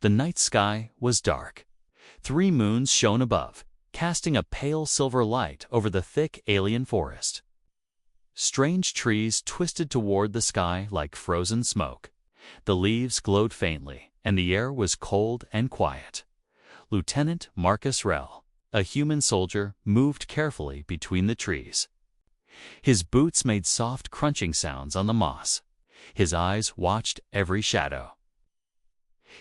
The night sky was dark. 3 moons shone above, casting a pale silver light over the thick alien forest. Strange trees twisted toward the sky like frozen smoke. The leaves glowed faintly, and the air was cold and quiet. Lieutenant Marcus Rell, a human soldier, moved carefully between the trees. His boots made soft crunching sounds on the moss. His eyes watched every shadow.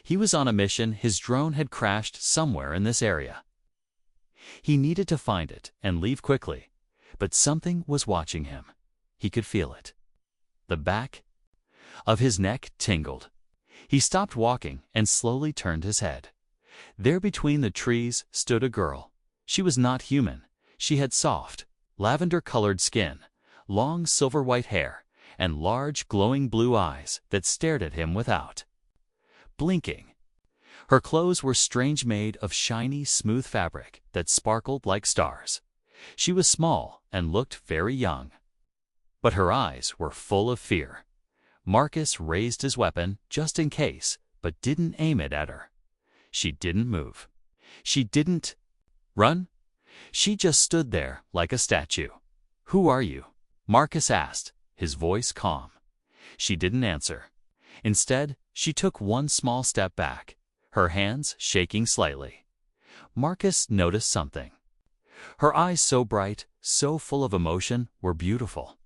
He was on a mission. His drone had crashed somewhere in this area. He needed to find it and leave quickly, but something was watching him. He could feel it. The back of his neck tingled. He stopped walking and slowly turned his head. There between the trees stood a girl. She was not human. She had soft, lavender-colored skin, long silver-white hair, and large glowing blue eyes that stared at him without blinking. Her clothes were strange, made of shiny, smooth fabric that sparkled like stars. She was small and looked very young, but her eyes were full of fear. Marcus raised his weapon just in case, but didn't aim it at her. She didn't move. She didn't run. She just stood there like a statue. "Who are you?" Marcus asked, his voice calm. She didn't answer. Instead, she took one small step back, her hands shaking slightly. Marcus noticed something. Her eyes, so bright, so full of emotion, were beautiful.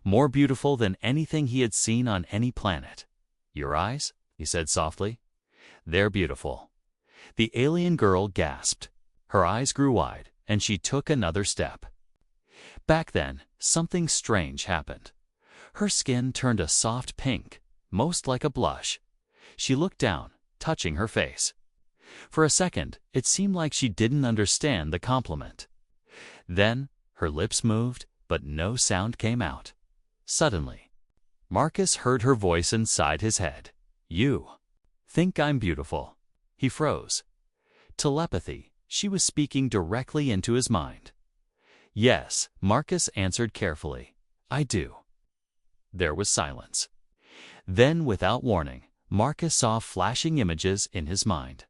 More beautiful than anything he had seen on any planet. "Your eyes?" he said softly. "They're beautiful." The alien girl gasped. Her eyes grew wide, and she took another step. Back then, something strange happened. Her skin turned a soft pink, most like a blush. She looked down, touching her face. For a second, it seemed like she didn't understand the compliment. Then, her lips moved, but no sound came out. Suddenly, Marcus heard her voice inside his head. "You think I'm beautiful?" He froze. Telepathy. She was speaking directly into his mind. "Yes," Marcus answered carefully. "I do." There was silence. Then, without warning, Marcus saw flashing images in his mind.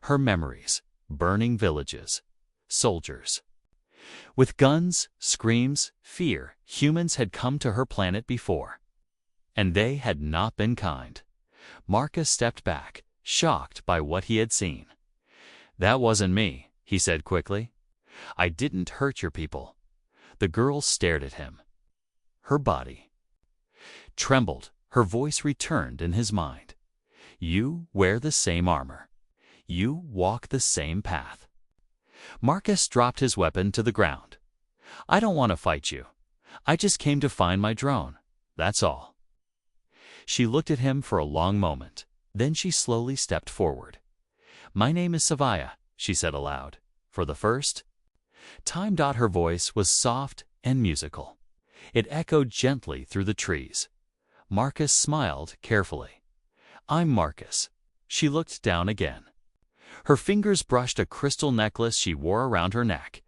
Her memories, burning villages, soldiers. With guns, screams, fear, humans had come to her planet before. And they had not been kind. Marcus stepped back, shocked by what he had seen. "That wasn't me," he said quickly. "I didn't hurt your people." The girl stared at him. Her body trembled. Her voice returned in his mind. "You wear the same armor. You walk the same path." Marcus dropped his weapon to the ground. "I don't want to fight you. I just came to find my drone. That's all." She looked at him for a long moment. Then she slowly stepped forward. "My name is Sci-Fi," she said aloud. "For the first time." Her voice was soft and musical. It echoed gently through the trees. Marcus smiled carefully. "I'm Marcus." She looked down again. Her fingers brushed a crystal necklace she wore around her neck.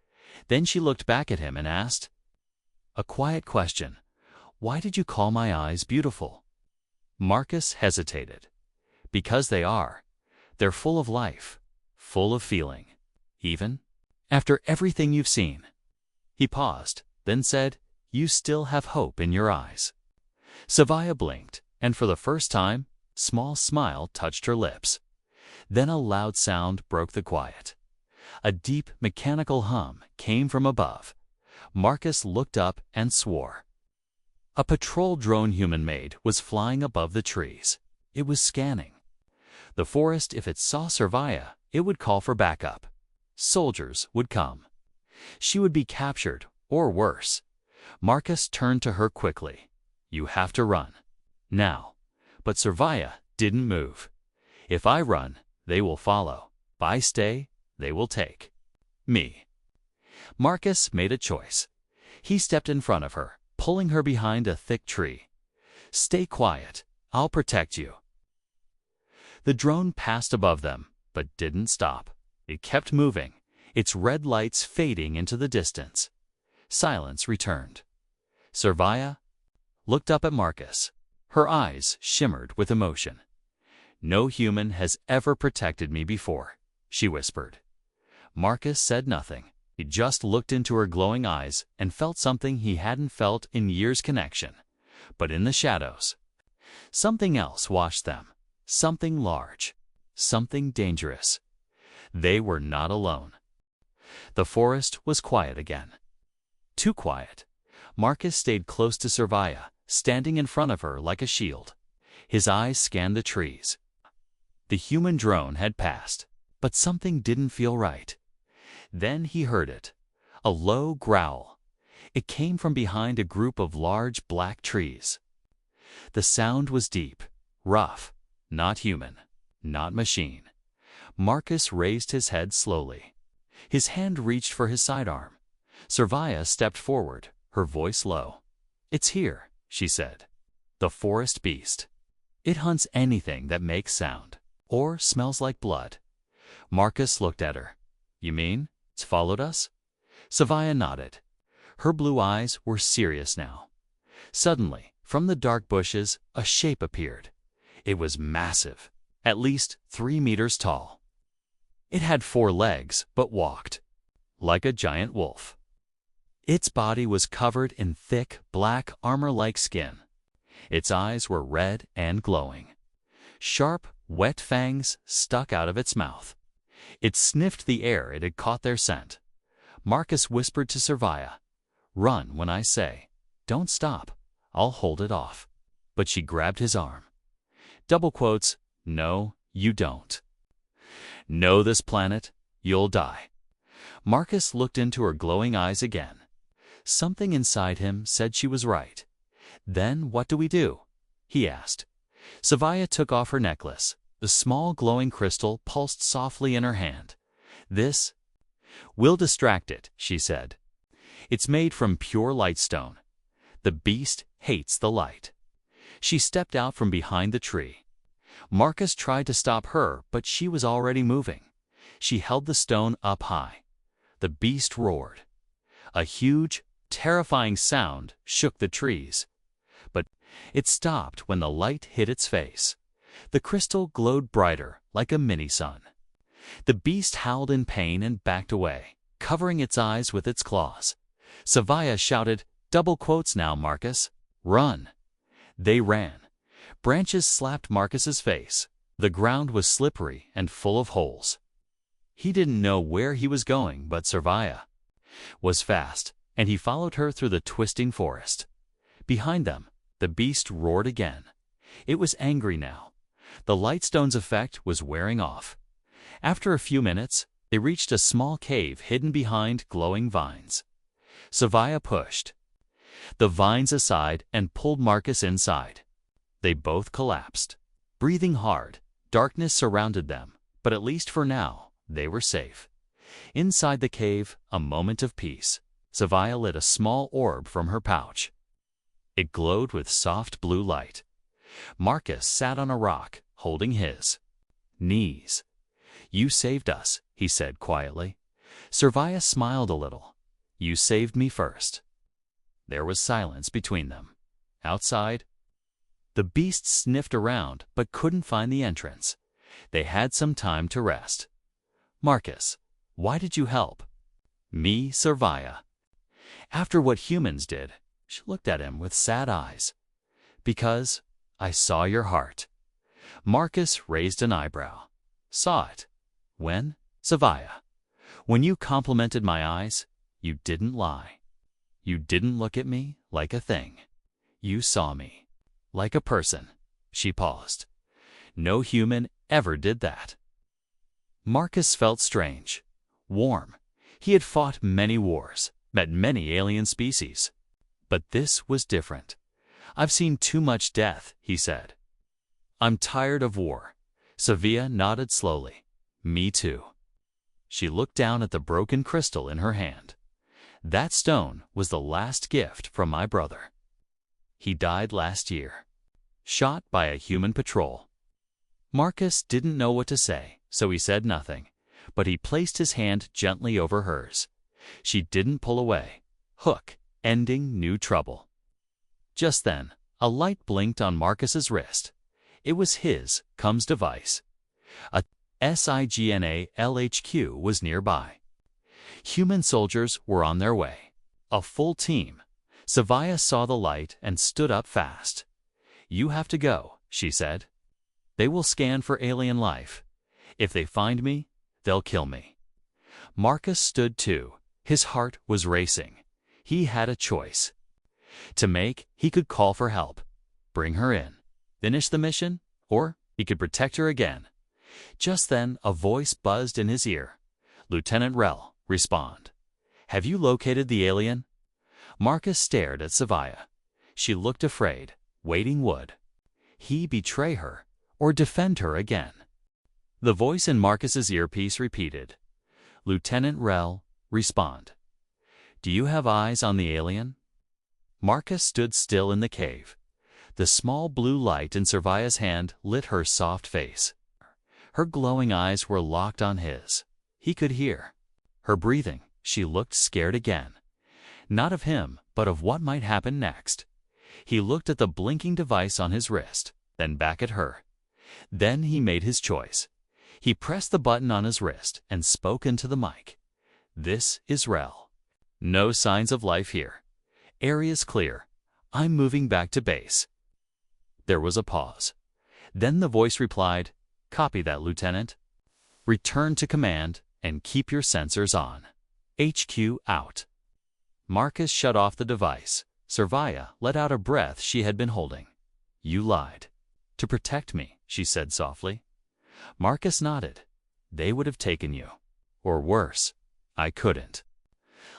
Then she looked back at him and asked a quiet question. "Why did you call my eyes beautiful?" Marcus hesitated. "Because they are. They're full of life, full of feeling, even after everything you've seen." He paused, then said, "You still have hope in your eyes." Sci-Fi blinked, and for the first time, a small smile touched her lips. Then a loud sound broke the quiet. A deep, mechanical hum came from above. Marcus looked up and swore. A patrol drone human-made was flying above the trees. It was scanning the forest. If it saw Sci-Fi, it would call for backup. Soldiers would come. She would be captured, or worse. Marcus turned to her quickly. "You have to run. Now." But Sci-Fi didn't move. "If I run, they will follow. If I stay, they will take me." Marcus made a choice. He stepped in front of her, pulling her behind a thick tree. "Stay quiet. I'll protect you." The drone passed above them, but didn't stop. It kept moving, its red lights fading into the distance. Silence returned. Sci-Fi looked up at Marcus. Her eyes shimmered with emotion. No human has ever protected me before, she whispered. Marcus said nothing. He just looked into her glowing eyes and felt something he hadn't felt in years connection. But in the shadows, something else watched them. Something large. Something dangerous. They were not alone. The forest was quiet again. Too quiet. Marcus stayed close to Servia, standing in front of her like a shield. His eyes scanned the trees. The human drone had passed, but something didn't feel right. Then he heard it. A low growl. It came from behind a group of large black trees. The sound was deep, rough, not human, not machine. Marcus raised his head slowly. His hand reached for his sidearm. Servia stepped forward, her voice low. "It's here," she said. "The forest beast. It hunts anything that makes sound, or smells like blood." Marcus looked at her. "You mean it's followed us?" Servia nodded. Her blue eyes were serious now. Suddenly, from the dark bushes, a shape appeared. It was massive, at least 3 meters tall. It had 4 legs, but walked like a giant wolf. Its body was covered in thick, black, armor-like skin. Its eyes were red and glowing. Sharp, wet fangs stuck out of its mouth. It sniffed the air it had caught their scent. Marcus whispered to Servia, "Run when I say. Don't stop. I'll hold it off." But she grabbed his arm. Double quotes, "No, you don't. Know this planet, you'll die." Marcus looked into her glowing eyes again. Something inside him said she was right. "Then what do we do?" he asked. Servia took off her necklace. The small glowing crystal pulsed softly in her hand. "We'll distract it," she said. "It's made from pure lightstone. The beast hates the light." She stepped out from behind the tree. Marcus tried to stop her, but she was already moving. She held the stone up high. The beast roared. A huge, terrifying sound shook the trees. But it stopped when the light hit its face. The crystal glowed brighter, like a mini-sun. The beast howled in pain and backed away, covering its eyes with its claws. Servia shouted, "Double quotes now, Marcus. Run." They ran. Branches slapped Marcus's face. The ground was slippery and full of holes. He didn't know where he was going, but Servia was fast, and he followed her through the twisting forest. Behind them, the beast roared again. It was angry now. The lightstone's effect was wearing off. After a few minutes, they reached a small cave hidden behind glowing vines. Servia pushed the vines aside and pulled Marcus inside. They both collapsed. Breathing hard, darkness surrounded them, but at least for now, they were safe. Inside the cave, a moment of peace. Servia lit a small orb from her pouch. It glowed with soft blue light. Marcus sat on a rock, holding his knees. "You saved us," he said quietly. Servia smiled a little. "You saved me first." There was silence between them. Outside, the beast sniffed around but couldn't find the entrance. They had some time to rest. "Marcus, why did you help?" "Me, Servia." "After what humans did," she looked at him with sad eyes. "Because I saw your heart." Marcus raised an eyebrow. "Saw it? When?" "Servia, when you complimented my eyes, you didn't lie. You didn't look at me like a thing. You saw me like a person." She paused. "No human ever did that." Marcus felt strange, warm. He had fought many wars, met many alien species. But this was different. "I've seen too much death," he said. "I'm tired of war." Servia nodded slowly. "Me too." She looked down at the broken crystal in her hand. "That stone was the last gift from my brother. He died last year, shot by a human patrol." Marcus didn't know what to say, so he said nothing, but he placed his hand gently over hers. She didn't pull away. Hook, ending new trouble. Just then, a light blinked on Marcus's wrist. It was his comes device. A signal was nearby. Human soldiers were on their way. A full team. Savia saw the light and stood up fast. "You have to go," she said. "They will scan for alien life. If they find me, they'll kill me." Marcus stood too. His heart was racing. He had a choice to make. He could call for help, bring her in, finish the mission, or he could protect her again. Just then, a voice buzzed in his ear. "Lieutenant Rel, respond. Have you located the alien?" Marcus stared at Savia. She looked afraid, waiting would he betray her or defend her again. The voice in Marcus's earpiece repeated, "Lieutenant Rel, respond. Do you have eyes on the alien?" Marcus stood still in the cave. The small blue light in Savia's hand lit her soft face. Her glowing eyes were locked on his. He could hear her breathing. She looked scared again. Not of him, but of what might happen next. He looked at the blinking device on his wrist, then back at her. Then he made his choice. He pressed the button on his wrist and spoke into the mic. "This is Rel. No signs of life here. Area's clear. I'm moving back to base." There was a pause. Then the voice replied, "Copy that, Lieutenant. Return to command and keep your sensors on. HQ out." Marcus shut off the device. Savia let out a breath she had been holding. "You lied. To protect me," she said softly. Marcus nodded. "They would have taken you. Or worse, I couldn't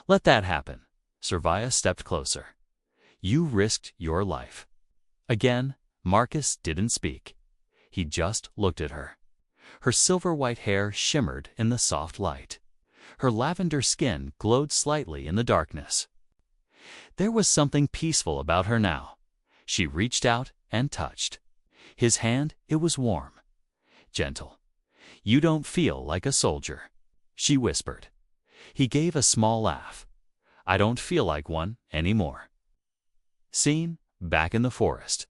let that happen." Savia stepped closer. "You risked your life." Again, Marcus didn't speak. He just looked at her. Her silver-white hair shimmered in the soft light. Her lavender skin glowed slightly in the darkness. There was something peaceful about her now. She reached out and touched his hand. It was warm, gentle. "You don't feel like a soldier," she whispered. He gave a small laugh. "I don't feel like one anymore." Scene back in the forest.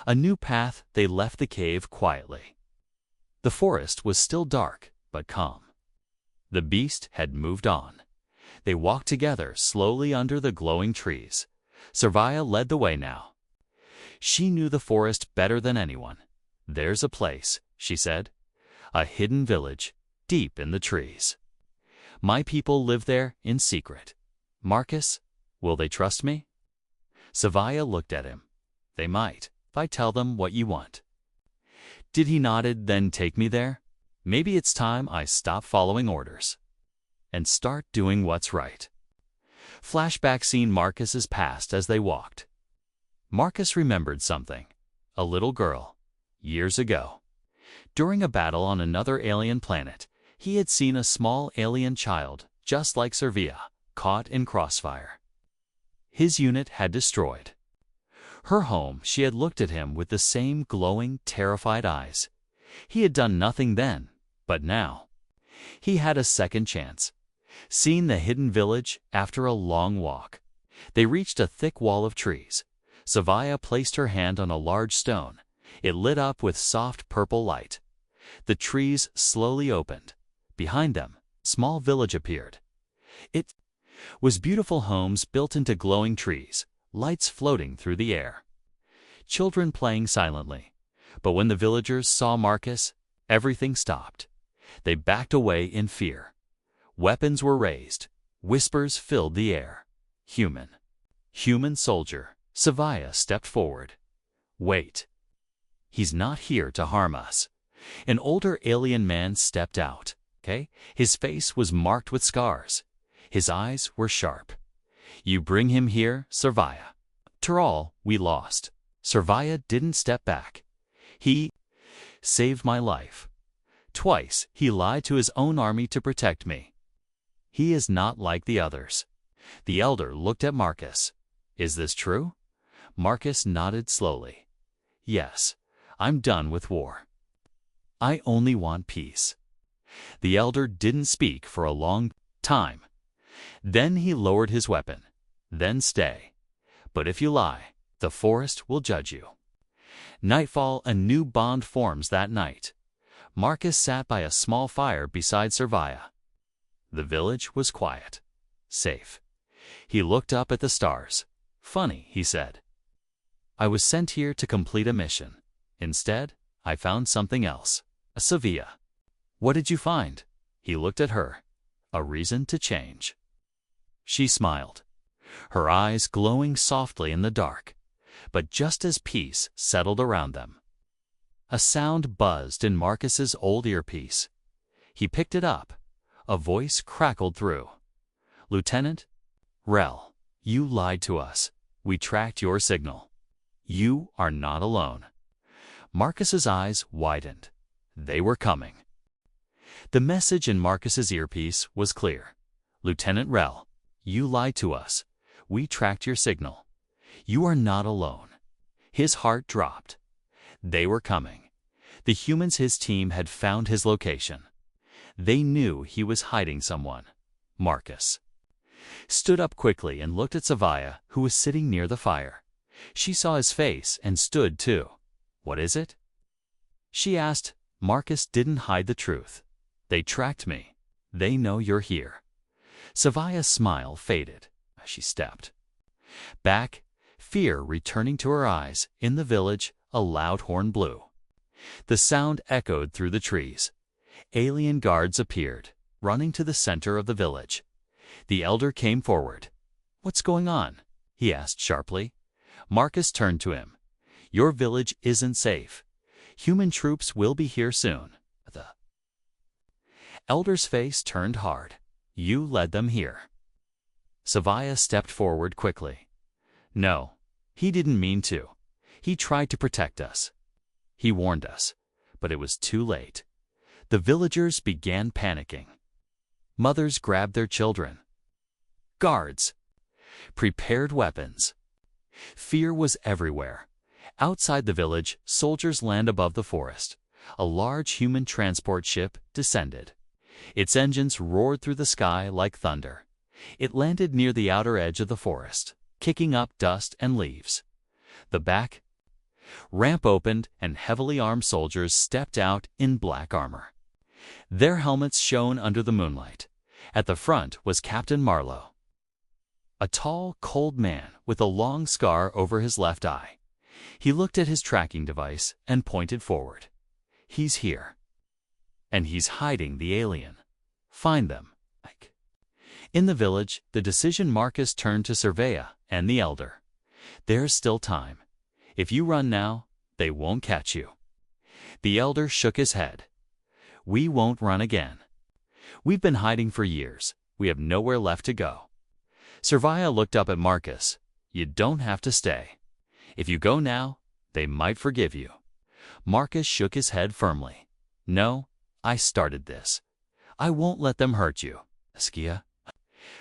A new path. They left the cave quietly. The forest was still dark but calm. The beast had moved on. They walked together slowly under the glowing trees. Savia led the way now. She knew the forest better than anyone. "There's a place," she said. "A hidden village, deep in the trees. My people live there in secret. Marcus, will they trust me?" Savia looked at him. "They might, if I tell them what you want." Did he nodded? "Then take me there. Maybe it's time I stop following orders and start doing what's right." Flashback scene. Marcus's past as they walked. Marcus remembered something. A little girl. Years ago. During a battle on another alien planet, he had seen a small alien child, just like Savia, caught in crossfire. His unit had destroyed her home. She had looked at him with the same glowing, terrified eyes. He had done nothing then, but now he had a second chance. Seen the hidden village after a long walk. They reached a thick wall of trees. Savia placed her hand on a large stone. It lit up with soft purple light. The trees slowly opened. Behind them, small village appeared. It was beautiful homes built into glowing trees, lights floating through the air. Children playing silently. But when the villagers saw Marcus, everything stopped. They backed away in fear. Weapons were raised. Whispers filled the air. "Human. Human soldier." Savia stepped forward. "Wait. He's not here to harm us." An older alien man stepped out. His face was marked with scars. His eyes were sharp. "You bring him here, Savia. After all, we lost." Savia didn't step back. "He saved my life. Twice he lied to his own army to protect me. He is not like the others." The elder looked at Marcus. "Is this true?" Marcus nodded slowly. "Yes, I'm done with war. I only want peace." The elder didn't speak for a long time. Then he lowered his weapon. "Then stay. But if you lie, the forest will judge you." Nightfall, a new bond forms that night. Marcus sat by a small fire beside Servia. The village was quiet. Safe. He looked up at the stars. Funny, he said. I was sent here to complete a mission. Instead, I found something else. A Sevilla. What did you find? He looked at her. A reason to change. She smiled, her eyes glowing softly in the dark, but just as peace settled around them. A sound buzzed in Marcus's old earpiece. He picked it up. A voice crackled through. Lieutenant? Rel, you lied to us. We tracked your signal. You are not alone. Marcus's eyes widened. They were coming. The message in Marcus's earpiece was clear. Lieutenant Rel, you lied to us. We tracked your signal. You are not alone. His heart dropped. They were coming. The humans his team had found his location. They knew he was hiding someone. Marcus stood up quickly and looked at Servia, who was sitting near the fire. She saw his face and stood too. What is it? She asked. Marcus didn't hide the truth. They tracked me. They know you're here. Servia's smile faded as she stepped back, fear returning to her eyes. In the village, a loud horn blew. The sound echoed through the trees. Alien guards appeared, running to the center of the village. The elder came forward. What's going on? He asked sharply. Marcus turned to him. Your village isn't safe. Human troops will be here soon. The elder's face turned hard. You led them here. Servia stepped forward quickly. No, he didn't mean to. He tried to protect us. He warned us, but it was too late. The villagers began panicking. Mothers grabbed their children. Guards prepared weapons. Fear was everywhere. Outside the village, soldiers land above the forest. A large human transport ship descended. Its engines roared through the sky like thunder. It landed near the outer edge of the forest, kicking up dust and leaves. The back ramp opened and heavily armed soldiers stepped out in black armor. Their helmets shone under the moonlight. At the front was Captain Marlowe, a tall, cold man with a long scar over his left eye. He looked at his tracking device and pointed forward. He's here. And he's hiding the alien. Find them. In the village, the decision Marcus turned to Servia and the elder. There's still time. If you run now, they won't catch you. The elder shook his head. We won't run again. We've been hiding for years. We have nowhere left to go. Servia looked up at Marcus. You don't have to stay. If you go now, they might forgive you. Marcus shook his head firmly. No, I started this. I won't let them hurt you. Askia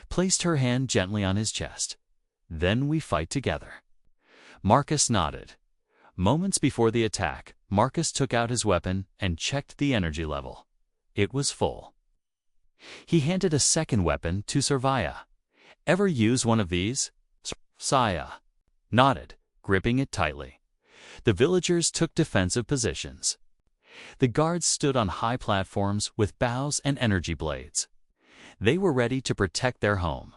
placed her hand gently on his chest. Then we fight together. Marcus nodded. Moments before the attack, Marcus took out his weapon and checked the energy level. It was full. He handed a second weapon to Servia. Ever use one of these? Saya nodded, gripping it tightly. The villagers took defensive positions. The guards stood on high platforms with bows and energy blades. They were ready to protect their home.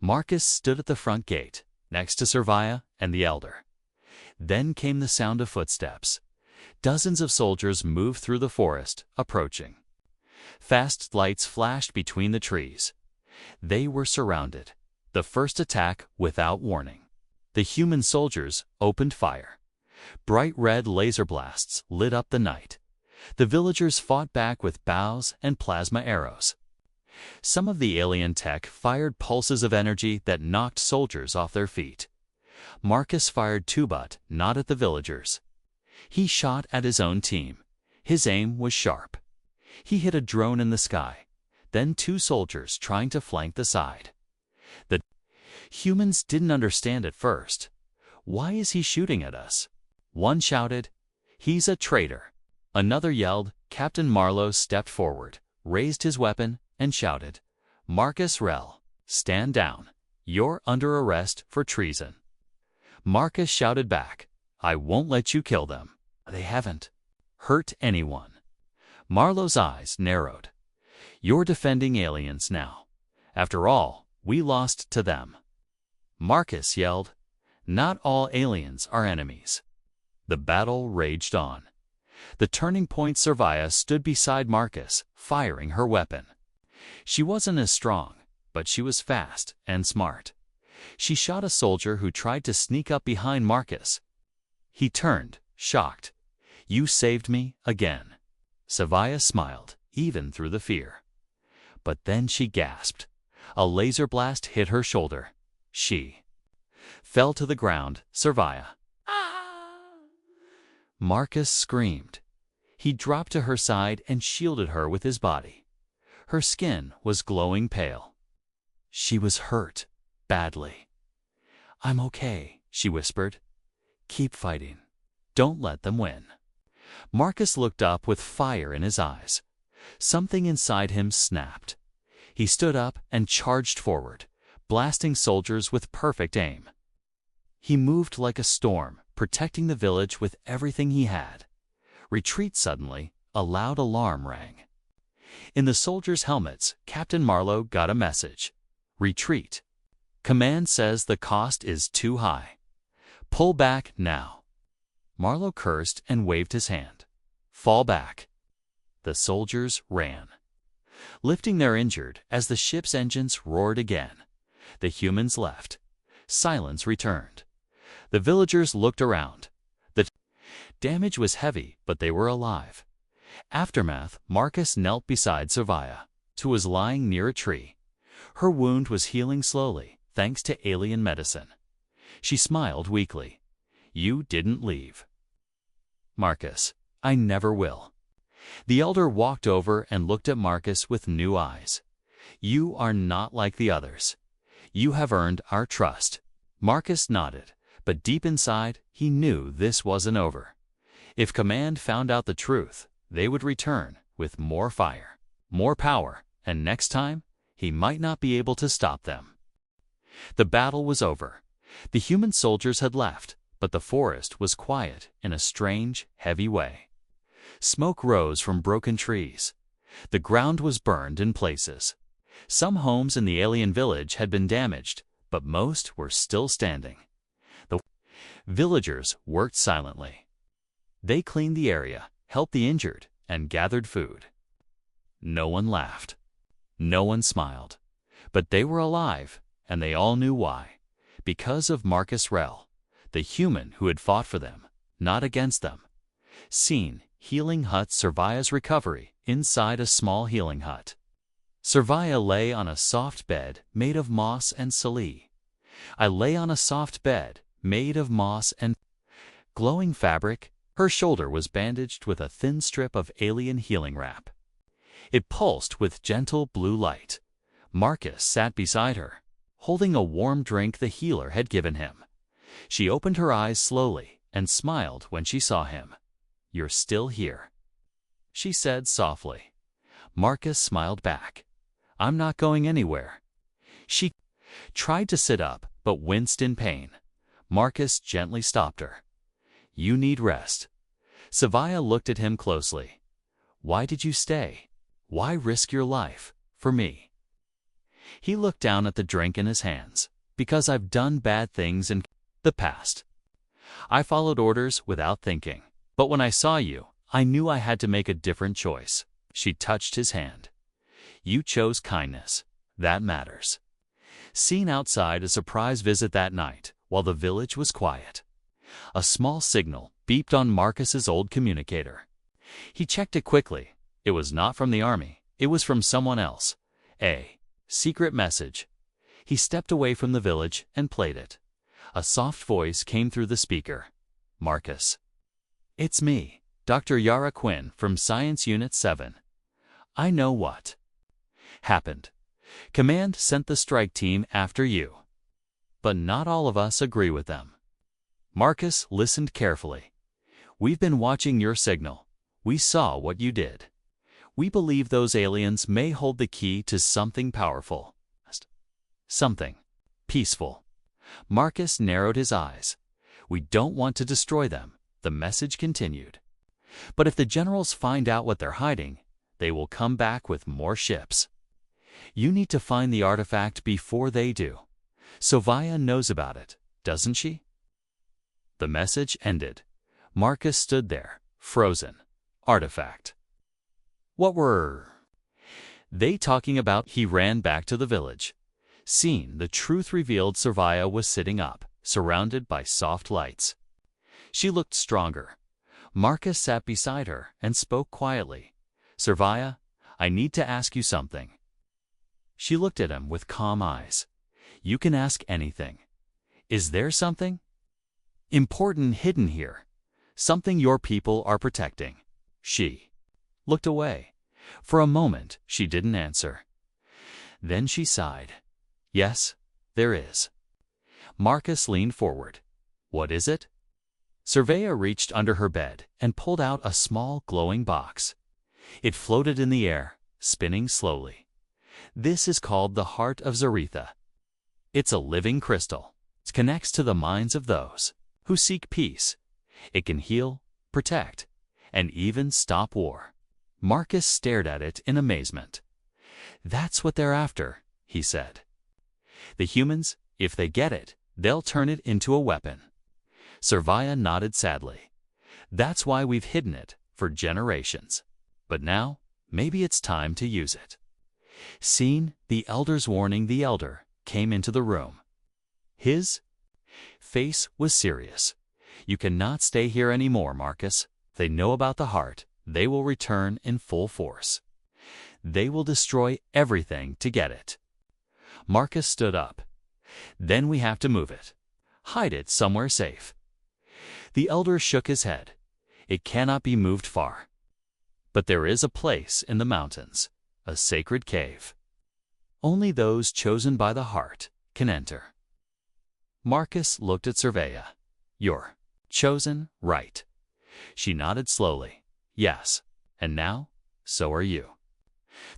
Marcus stood at the front gate, next to Servia and the elder. Then came the sound of footsteps. Dozens of soldiers moved through the forest, approaching. Fast lights flashed between the trees. They were surrounded. The first attack without warning. The human soldiers opened fire. Bright red laser blasts lit up the night. The villagers fought back with bows and plasma arrows. Some of the alien tech fired pulses of energy that knocked soldiers off their feet. Marcus fired two, but not at the villagers. He shot at his own team. His aim was sharp. He hit a drone in the sky, then two soldiers trying to flank the side. The humans didn't understand at first. Why is he shooting at us? One shouted, "He's a traitor." Another yelled. Captain Marlowe stepped forward, raised his weapon, and shouted, "Marcus Rel, stand down. You're under arrest for treason." Marcus shouted back, "I won't let you kill them. They haven't hurt anyone. Marlowe's eyes narrowed. You're defending aliens now. After all, we lost to them. Marcus yelled. Not all aliens are enemies. The battle raged on. The turning point Servia stood beside Marcus, firing her weapon. She wasn't as strong, but she was fast and smart. She shot a soldier who tried to sneak up behind Marcus. He turned, shocked. You saved me again. Servia smiled, even through the fear. But then she gasped. A laser blast hit her shoulder. She fell to the ground. Servia. Marcus screamed. He dropped to her side and shielded her with his body. Her skin was glowing pale. She was hurt, badly. I'm okay, she whispered. Keep fighting. Don't let them win. Marcus looked up with fire in his eyes. Something inside him snapped. He stood up and charged forward, blasting soldiers with perfect aim. He moved like a storm, protecting the village with everything he had. Retreat suddenly, a loud alarm rang. In the soldiers' helmets, Captain Marlowe got a message. Retreat. Command says the cost is too high. Pull back now. Marlowe cursed and waved his hand. Fall back. The soldiers ran, lifting their injured as the ship's engines roared again. The humans left. Silence returned. The villagers looked around. The damage was heavy, but they were alive. Aftermath, Marcus knelt beside Servia, who was lying near a tree. Her wound was healing slowly, thanks to alien medicine. She smiled weakly. You didn't leave. Marcus, I never will. The elder walked over and looked at Marcus with new eyes. You are not like the others. You have earned our trust. Marcus nodded, but deep inside, he knew this wasn't over. If Command found out the truth, they would return with more fire, more power, and next time, he might not be able to stop them. The battle was over. The human soldiers had left, but the forest was quiet in a strange, heavy way. Smoke rose from broken trees. The ground was burned in places. Some homes in the alien village had been damaged, but most were still standing. The villagers worked silently. They cleaned the area, helped the injured, and gathered food. No one laughed. No one smiled. But they were alive, and they all knew why. Because of Marcus Rell, the human who had fought for them, not against them. Scene: Healing Hut. Servia's recovery inside a small healing hut. Servia lay on a soft bed made of moss and salee. I lay on a soft bed made of moss and glowing fabric. Her shoulder was bandaged with a thin strip of alien healing wrap. It pulsed with gentle blue light. Marcus sat beside her, holding a warm drink the healer had given him. She opened her eyes slowly and smiled when she saw him. You're still here, she said softly. Marcus smiled back. I'm not going anywhere. She tried to sit up, but winced in pain. Marcus gently stopped her. You need rest. Servia looked at him closely. Why did you stay? Why risk your life for me? He looked down at the drink in his hands. Because I've done bad things in the past. I followed orders without thinking. But when I saw you, I knew I had to make a different choice. She touched his hand. You chose kindness. That matters. Seen outside a surprise visit that night, while the village was quiet. A small signal beeped on Marcus's old communicator. He checked it quickly. It was not from the army. It was from someone else. A secret message. He stepped away from the village and played it. A soft voice came through the speaker. Marcus. It's me, Dr. Yara Quinn from Science Unit 7. I know what happened. Command sent the strike team after you. But not all of us agree with them. Marcus listened carefully. We've been watching your signal. We saw what you did. We believe those aliens may hold the key to something powerful. Something peaceful. Marcus narrowed his eyes. We don't want to destroy them, the message continued. But if the generals find out what they're hiding, they will come back with more ships. You need to find the artifact before they do. Sovaya knows about it, doesn't she? The message ended. Marcus stood there, frozen. Artifact. What were they talking about? He ran back to the village. Seeing the truth revealed, Sovaya was sitting up, surrounded by soft lights. She looked stronger. Marcus sat beside her and spoke quietly. Sovaya, I need to ask you something. She looked at him with calm eyes. You can ask anything. Is there something important hidden here? Something your people are protecting? She looked away. For a moment, she didn't answer. Then she sighed. Yes, there is. Marcus leaned forward. What is it? Sovaya reached under her bed and pulled out a small glowing box. It floated in the air, spinning slowly. This is called the Heart of Zaretha. It's a living crystal. It connects to the minds of those who seek peace. It can heal, protect, and even stop war. Marcus stared at it in amazement. That's what they're after, he said. The humans, if they get it, they'll turn it into a weapon. Sovaya nodded sadly. That's why we've hidden it for generations. But now, maybe it's time to use it. Seeing the elders warning the elder came into the room. His face was serious. You cannot stay here anymore, Marcus. They know about the heart. They will return in full force. They will destroy everything to get it. Marcus stood up. Then we have to move it. Hide it somewhere safe. The elder shook his head. It cannot be moved far. But there is a place in the mountains, a sacred cave. Only those chosen by the heart can enter. Marcus looked at Sovaya. You're chosen, right? She nodded slowly. Yes, and now, so are you.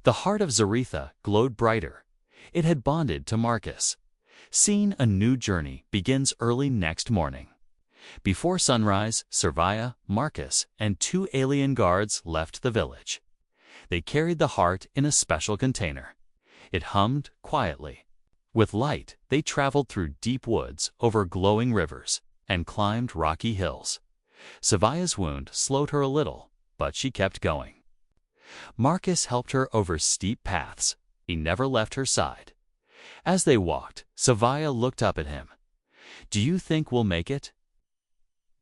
The heart of Zaretha glowed brighter. It had bonded to Marcus. Seeing a new journey begins early next morning. Before sunrise, Sovaya, Marcus, and 2 alien guards left the village. They carried the heart in a special container. It hummed quietly. With light, they traveled through deep woods, over glowing rivers, and climbed rocky hills. Sovaya's wound slowed her a little, but she kept going. Marcus helped her over steep paths. He never left her side. As they walked, Sovaya looked up at him. Do you think we'll make it?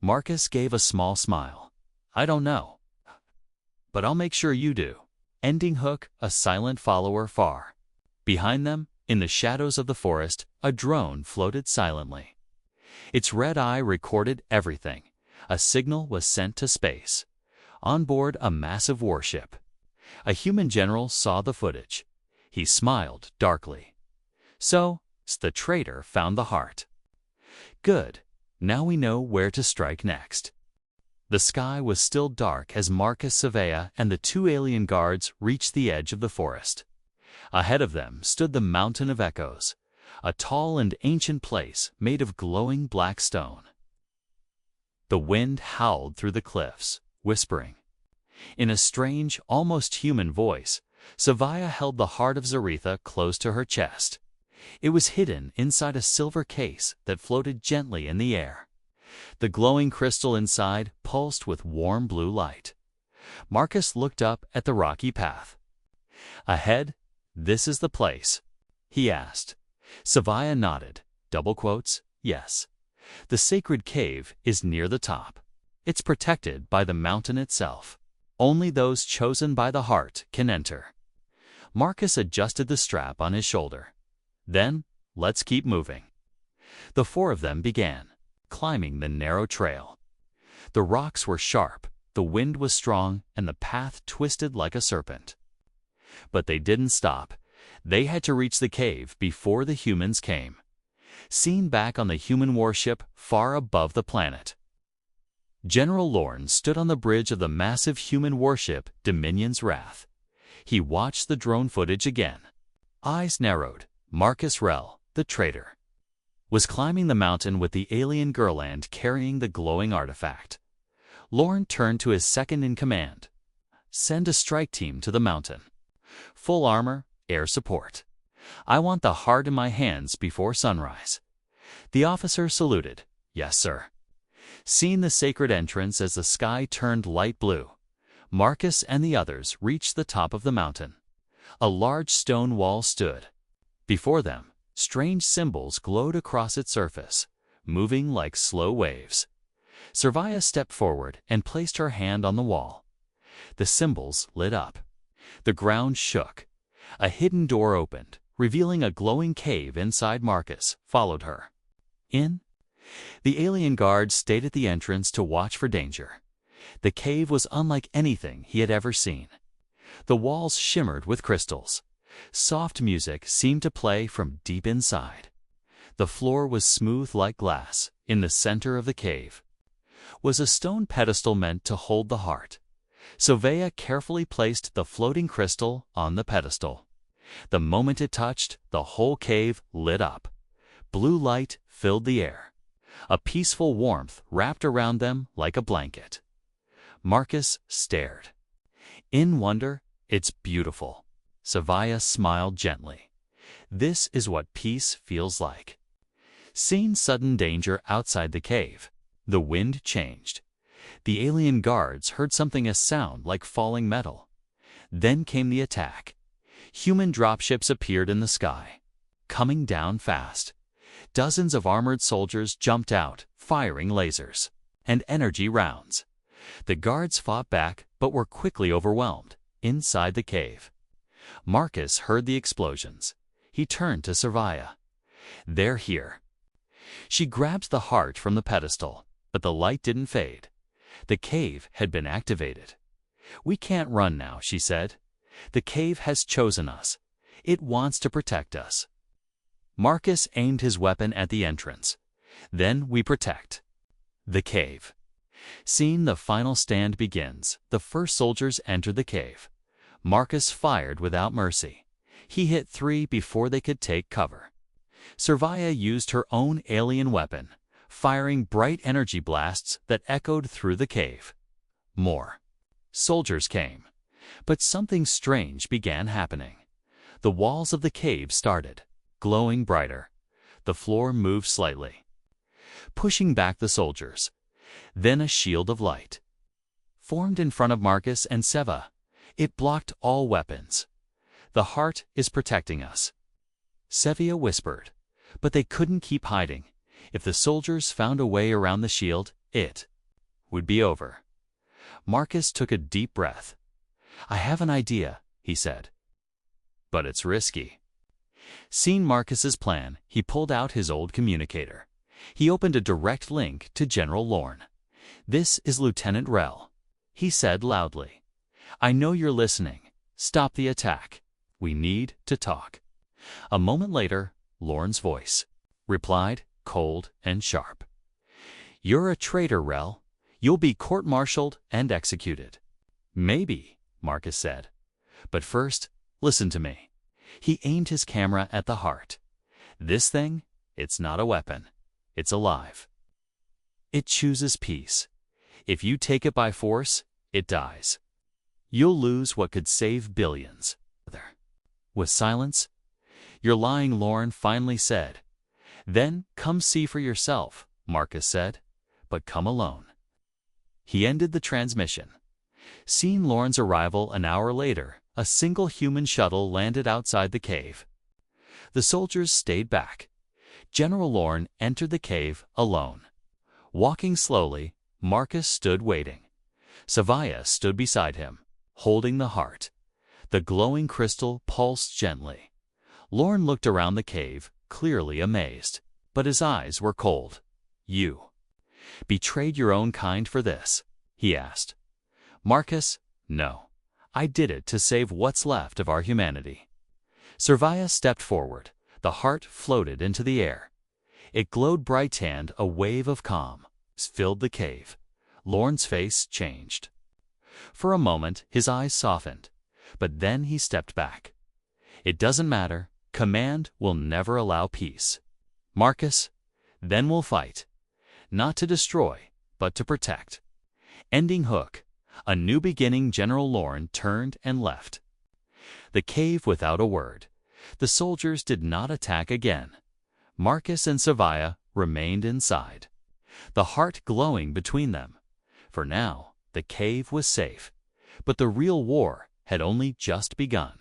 Marcus gave a small smile. I don't know. But I'll make sure you do. Ending Hook, a silent follower far. Behind them, in the shadows of the forest, a drone floated silently. Its red eye recorded everything. A signal was sent to space. On board a massive warship. A human general saw the footage. He smiled darkly. So, the traitor found the heart. Good. Now we know where to strike next. The sky was still dark as Marcus, Sovaya, and the 2 alien guards reached the edge of the forest. Ahead of them stood the Mountain of Echoes, a tall and ancient place made of glowing black stone. The wind howled through the cliffs, whispering. In a strange, almost human voice, Sovaya held the heart of Zaretha close to her chest. It was hidden inside a silver case that floated gently in the air. The glowing crystal inside pulsed with warm blue light. Marcus looked up at the rocky path. Ahead, this is the place, he asked. Sovaya nodded, double quotes, yes. The sacred cave is near the top. It's protected by the mountain itself. Only those chosen by the heart can enter. Marcus adjusted the strap on his shoulder. Then, let's keep moving. The 4 of them began, climbing the narrow trail. The rocks were sharp, the wind was strong, and the path twisted like a serpent. But they didn't stop. They had to reach the cave before the humans came. Seen back on the human warship far above the planet. General Lorne stood on the bridge of the massive human warship Dominion's Wrath. He watched the drone footage again. Eyes narrowed. Marcus Rell, the traitor, was climbing the mountain with the alien Gerland carrying the glowing artifact. Lorne turned to his second-in-command. "Send a strike team to the mountain. Full armor, air support. I want the heart in my hands before sunrise." The officer saluted. "Yes, sir." Seeing the sacred entrance as the sky turned light blue, Marcus and the others reached the top of the mountain. A large stone wall stood. Before them, strange symbols glowed across its surface, moving like slow waves. Servia stepped forward and placed her hand on the wall. The symbols lit up. The ground shook. A hidden door opened, revealing a glowing cave inside. Marcus followed her. In. The alien guard stayed at the entrance to watch for danger. The cave was unlike anything he had ever seen. The walls shimmered with crystals. Soft music seemed to play from deep inside. The floor was smooth like glass. In the center of the cave was a stone pedestal meant to hold the heart. Servia carefully placed the floating crystal on the pedestal. The moment it touched, the whole cave lit up. Blue light filled the air. A peaceful warmth wrapped around them like a blanket. Marcus stared. In wonder, "It's beautiful." Servia smiled gently. "This is what peace feels like." Seeing sudden danger outside the cave, the wind changed. The alien guards heard something sound like falling metal. Then came the attack. Human dropships appeared in the sky, coming down fast. Dozens of armored soldiers jumped out, firing lasers and energy rounds. The guards fought back but were quickly overwhelmed inside the cave. Marcus heard the explosions. He turned to Servia. "They're here." She grabbed the heart from the pedestal, but the light didn't fade. The cave had been activated. "We can't run now," she said. "The cave has chosen us. It wants to protect us." Marcus aimed his weapon at the entrance. "Then we protect the cave." Seeing the final stand begins, the first soldiers entered the cave. Marcus fired without mercy. He hit 3 before they could take cover. Servia used her own alien weapon, firing bright energy blasts that echoed through the cave. More soldiers came, but something strange began happening. The walls of the cave started glowing brighter. The floor moved slightly, pushing back the soldiers. Then a shield of light formed in front of Marcus and Seva. It blocked all weapons. "The heart is protecting us," Seva whispered. But they couldn't keep hiding. If the soldiers found a way around the shield, it would be over. Marcus took a deep breath. "I have an idea," he said. "But it's risky." Seeing Marcus's plan, he pulled out his old communicator. He opened a direct link to General Lorne. "This is Lieutenant Rel," he said loudly. "I know you're listening. Stop the attack. We need to talk." A moment later, Lorne's voice replied, cold and sharp. "You're a traitor, Rel. You'll be court-martialed and executed." "Maybe," Marcus said. "But first, listen to me." He aimed his camera at the heart. "This thing, it's not a weapon. It's alive. It chooses peace. If you take it by force, it dies. You'll lose what could save billions." With silence, "You're lying," Lorne finally said. "Then come see for yourself," Marcus said, "but come alone." He ended the transmission. Seeing Lorne's arrival an hour later, a single human shuttle landed outside the cave. The soldiers stayed back. General Lorne entered the cave alone. Walking slowly, Marcus stood waiting. Servia stood beside him, holding the heart. The glowing crystal pulsed gently. Lorne looked around the cave, clearly amazed, but his eyes were cold. "You betrayed your own kind for this?" he asked. Marcus, "No. I did it to save what's left of our humanity." Servia stepped forward. The heart floated into the air. It glowed bright and a wave of calm filled the cave. Lorne's face changed. For a moment, his eyes softened, but then he stepped back. "It doesn't matter. Command will never allow peace. Marcus, then we'll fight. Not to destroy, but to protect." Ending hook. A new beginning. General Lorne turned and left the cave without a word. The soldiers did not attack again. Marcus and Savia remained inside, the heart glowing between them. For now, the cave was safe, but the real war had only just begun.